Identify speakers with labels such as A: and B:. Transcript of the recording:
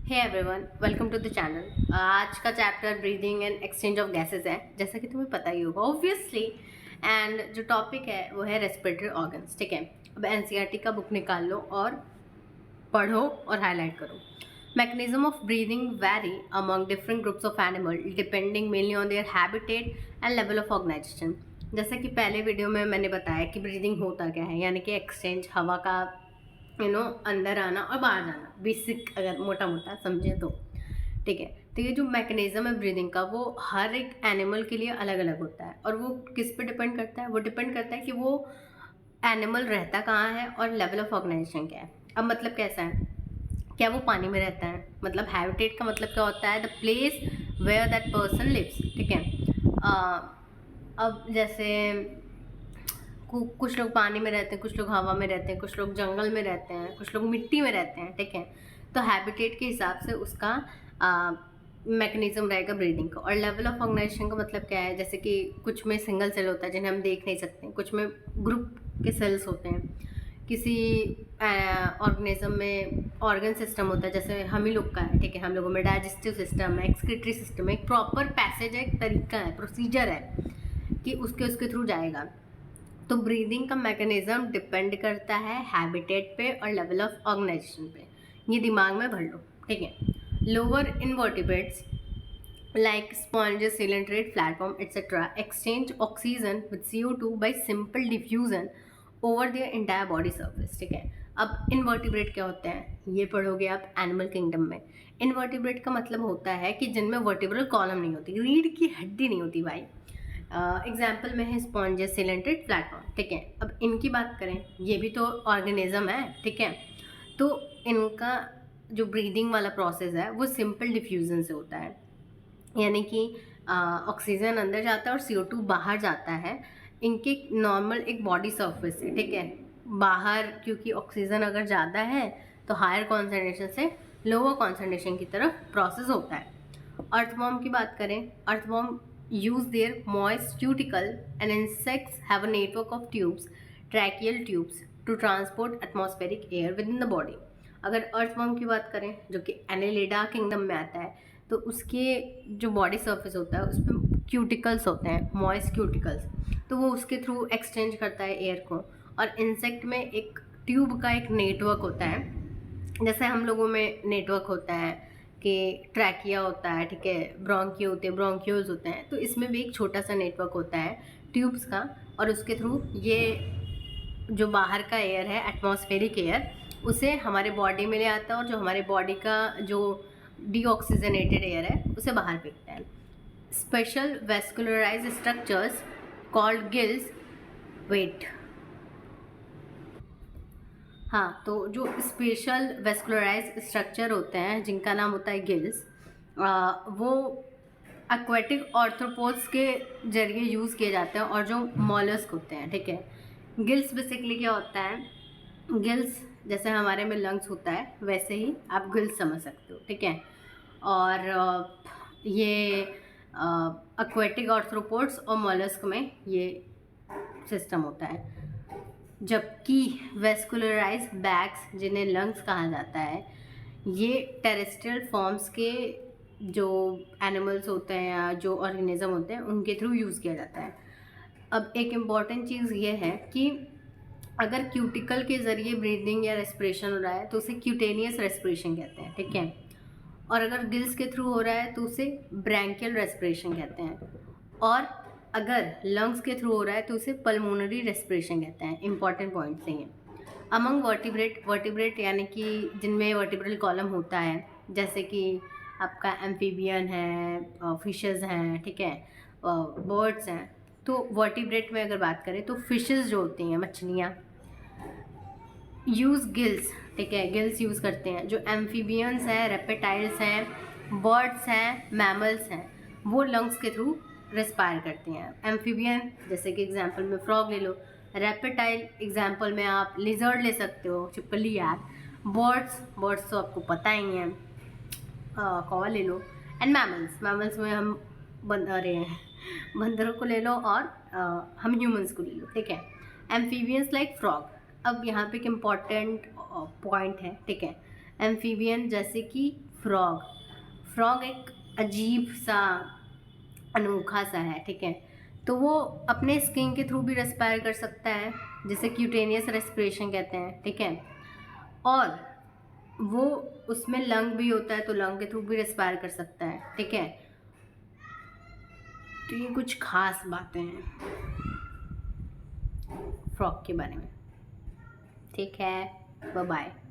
A: Hey everyone, welcome to the channel. आज का chapter breathing and exchange of gases है, जैसा कि तुम्हें पता ही होगा ऑब्वियसली। एंड जो टॉपिक है वो है रेस्पिरेटरी ऑर्गन्स। ठीक है, अब एनसीईआरटी का बुक निकाल लो और पढ़ो और हाईलाइट करो। Mechanism of breathing vary among different groups of animal depending mainly on their habitat and level of organisation. जैसा कि पहले वीडियो में मैंने बताया कि ब्रीदिंग होता क्या है, यानी कि एक्सचेंज, हवा का अंदर आना और बाहर जाना, बेसिक अगर मोटा मोटा समझे तो। ठीक है, तो ये जो मैकेनिज्म है ब्रीदिंग का वो हर एक एनिमल के लिए अलग अलग होता है। और वो किस पे डिपेंड करता है? वो डिपेंड करता है कि वो एनिमल रहता कहाँ है और लेवल ऑफ ऑर्गेनाइजेशन क्या है। अब मतलब कैसा है, क्या वो पानी में रहता है? मतलब हैबिटेट का मतलब क्या होता है? The place where that person lives. ठीक है, अब जैसे कुछ लोग पानी में रहते हैं, कुछ लोग हवा में रहते हैं, कुछ लोग जंगल में रहते हैं, कुछ लोग मिट्टी में रहते हैं। ठीक है, तो हैबिटेट के हिसाब से उसका मैकेनिज्म रहेगा ब्रीदिंग का। और लेवल ऑफ ऑर्गेनाइजेशन का मतलब क्या है? जैसे कि कुछ में सिंगल सेल होता है जिन्हें हम देख नहीं सकते, कुछ में ग्रुप के सेल्स होते हैं, किसी ऑर्गेनिज्म में ऑर्गन सिस्टम होता है, जैसे हम ही लोग का है। ठीक है, हम लोगों में डाइजेस्टिव सिस्टम है, एक्सक्रीटरी सिस्टम है, एक प्रॉपर पैसेज है, एक तरीका है, प्रोसीजर है कि उसके थ्रू जाएगा। तो ब्रीदिंग का मैकेनिज्म डिपेंड करता है हैबिटेट पे और लेवल ऑफ ऑर्गेनाइजेशन पे। ये दिमाग में भर लो। ठीक है, lower invertebrates like sponges, coelenterate, flatworm, etc. exchange oxygen with CO2 by simple diffusion over their entire body surface. ठीक है, अब इनवर्टिब्रेट क्या होते हैं ये पढ़ोगे आप एनिमल किंगडम में। इनवर्टिब्रेट का मतलब होता है कि जिनमें वर्टिब्रल कॉलम नहीं होती, रीढ़ की हड्डी नहीं होती भाई। एग्जाम्पल में है स्पॉन्जेस, सिलेंट्रेट, प्लेटफॉर्म। ठीक है, अब इनकी बात करें, ये भी तो ऑर्गेनिज्म है। ठीक है, तो इनका जो ब्रीदिंग वाला प्रोसेस है वो सिंपल डिफ्यूजन से होता है, यानी कि ऑक्सीजन अंदर जाता है और CO2 बाहर जाता है इनके नॉर्मल एक बॉडी सरफेस से। ठीक है, बाहर क्योंकि ऑक्सीजन अगर ज़्यादा है तो हायर कॉन्सेंट्रेशन से लोअर कॉन्सेंट्रेशन की तरफ प्रोसेस होता है। अर्थवॉर्म की बात करें, earthworm use their moist cuticle and insects have a network of tubes, tracheal tubes, to transport atmospheric air within the body. अगर अर्थवर्म की बात करें जो कि एनेलिडा किंगडम में आता है, तो उसके जो बॉडी सरफेस होता है उस पर क्यूटिकल्स होते हैं, मॉइस्ट क्यूटिकल्स, तो वो उसके थ्रू एक्सचेंज करता है एयर को। और इंसेक्ट में एक ट्यूब का एक नेटवर्क होता है, जैसे हम लोगों में नेटवर्क होता है कि ट्रैकिया होता है, ठीक है, ब्रोंकियो होते हैं, ब्रोंक्यूल्स होते हैं, तो इसमें भी एक छोटा सा नेटवर्क होता है ट्यूब्स का। और उसके थ्रू ये जो बाहर का एयर है, एटमॉस्फेरिक एयर, उसे हमारे बॉडी में ले आता है और जो हमारे बॉडी का जो डीऑक्सीजनेटेड एयर है उसे बाहर फेंकता है। Special vascularise structures called gills, wait, हाँ, तो जो स्पेशल वेस्कुलराइज स्ट्रक्चर होते हैं जिनका नाम होता है गिल्स, वो एक्वेटिक ऑर्थ्रोपोड्स के जरिए यूज़ किए जाते हैं और जो मॉलस्क होते हैं। ठीक है, गिल्स बेसिकली क्या होता है? गिल्स जैसे हमारे में लंग्स होता है वैसे ही आप गिल्स समझ सकते हो। ठीक है, और ये एक्वेटिक ऑर्थ्रोपोड्स और मॉलस्क में ये सिस्टम होता है। जबकि वेस्कुलराइज बैग्स जिन्हें लंग्स कहा जाता है, ये टेरेस्ट्रियल फॉर्म्स के जो एनिमल्स होते हैं या जो ऑर्गेनिज्म होते हैं उनके थ्रू यूज़ किया जाता है। अब एक इम्पॉर्टेंट चीज़ ये है कि अगर क्यूटिकल के ज़रिए ब्रीदिंग या रेस्पिरेशन हो रहा है तो उसे क्यूटेनियस रेस्पिरेशन कहते हैं। ठीक है, और अगर गिल्स के थ्रू हो रहा है तो उसे ब्रैंकियल रेस्पिरेशन कहते हैं। और अगर लंग्स के थ्रू हो रहा है तो उसे पल्मोनरी रेस्पिरेशन कहते हैं। इंपॉर्टेंट पॉइंट्स हैं ये। अमंग वर्टिब्रेट, वर्टिब्रेट यानी कि जिनमें वर्टिब्रल कॉलम होता है, जैसे कि आपका एम्फीबियन है, फिशेस हैं, ठीक है, बर्ड्स हैं। तो वर्टिब्रेट में अगर बात करें तो फिशेस जो होती हैं, मछलियाँ, यूज़ गिल्स। ठीक है, गिल्स यूज़ करते हैं। जो एम्फीबियंस हैं, रेप्टाइल्स हैं, बर्ड्स हैं, मैमल्स हैं, वो लंग्स के थ्रू रेस्पायर करते हैं। एम्फीबियन जैसे कि एग्जांपल में फ्रॉग ले लो, रेप्टाइल एग्जांपल में आप लिजर्ड ले सकते हो, छिपकली यार। बर्ड्स तो आपको पता ही है, कौवा ले लो। एंड मैमल्स में हम बंदरों को ले लो और हम ह्यूमंस को ले लो। ठीक है, एम्फीबियंस लाइक फ्रॉग। अब यहाँ पे एक इम्पॉर्टेंट पॉइंट है। ठीक है, एम्फीबियन जैसे कि फ्रॉग। फ्रॉग एक अजीब सा अनोखा सा है, ठीक है। तो वो अपने स्किन के थ्रू भी रेस्पायर कर सकता है, जिसे क्यूटेनियस रेस्पिरेशन कहते हैं, ठीक है। और वो उसमें लंग भी होता है, तो लंग के थ्रू भी रेस्पायर कर सकता है, ठीक है। तो ये कुछ खास बातें हैं फ्रॉग के बारे में, ठीक है। Bye bye.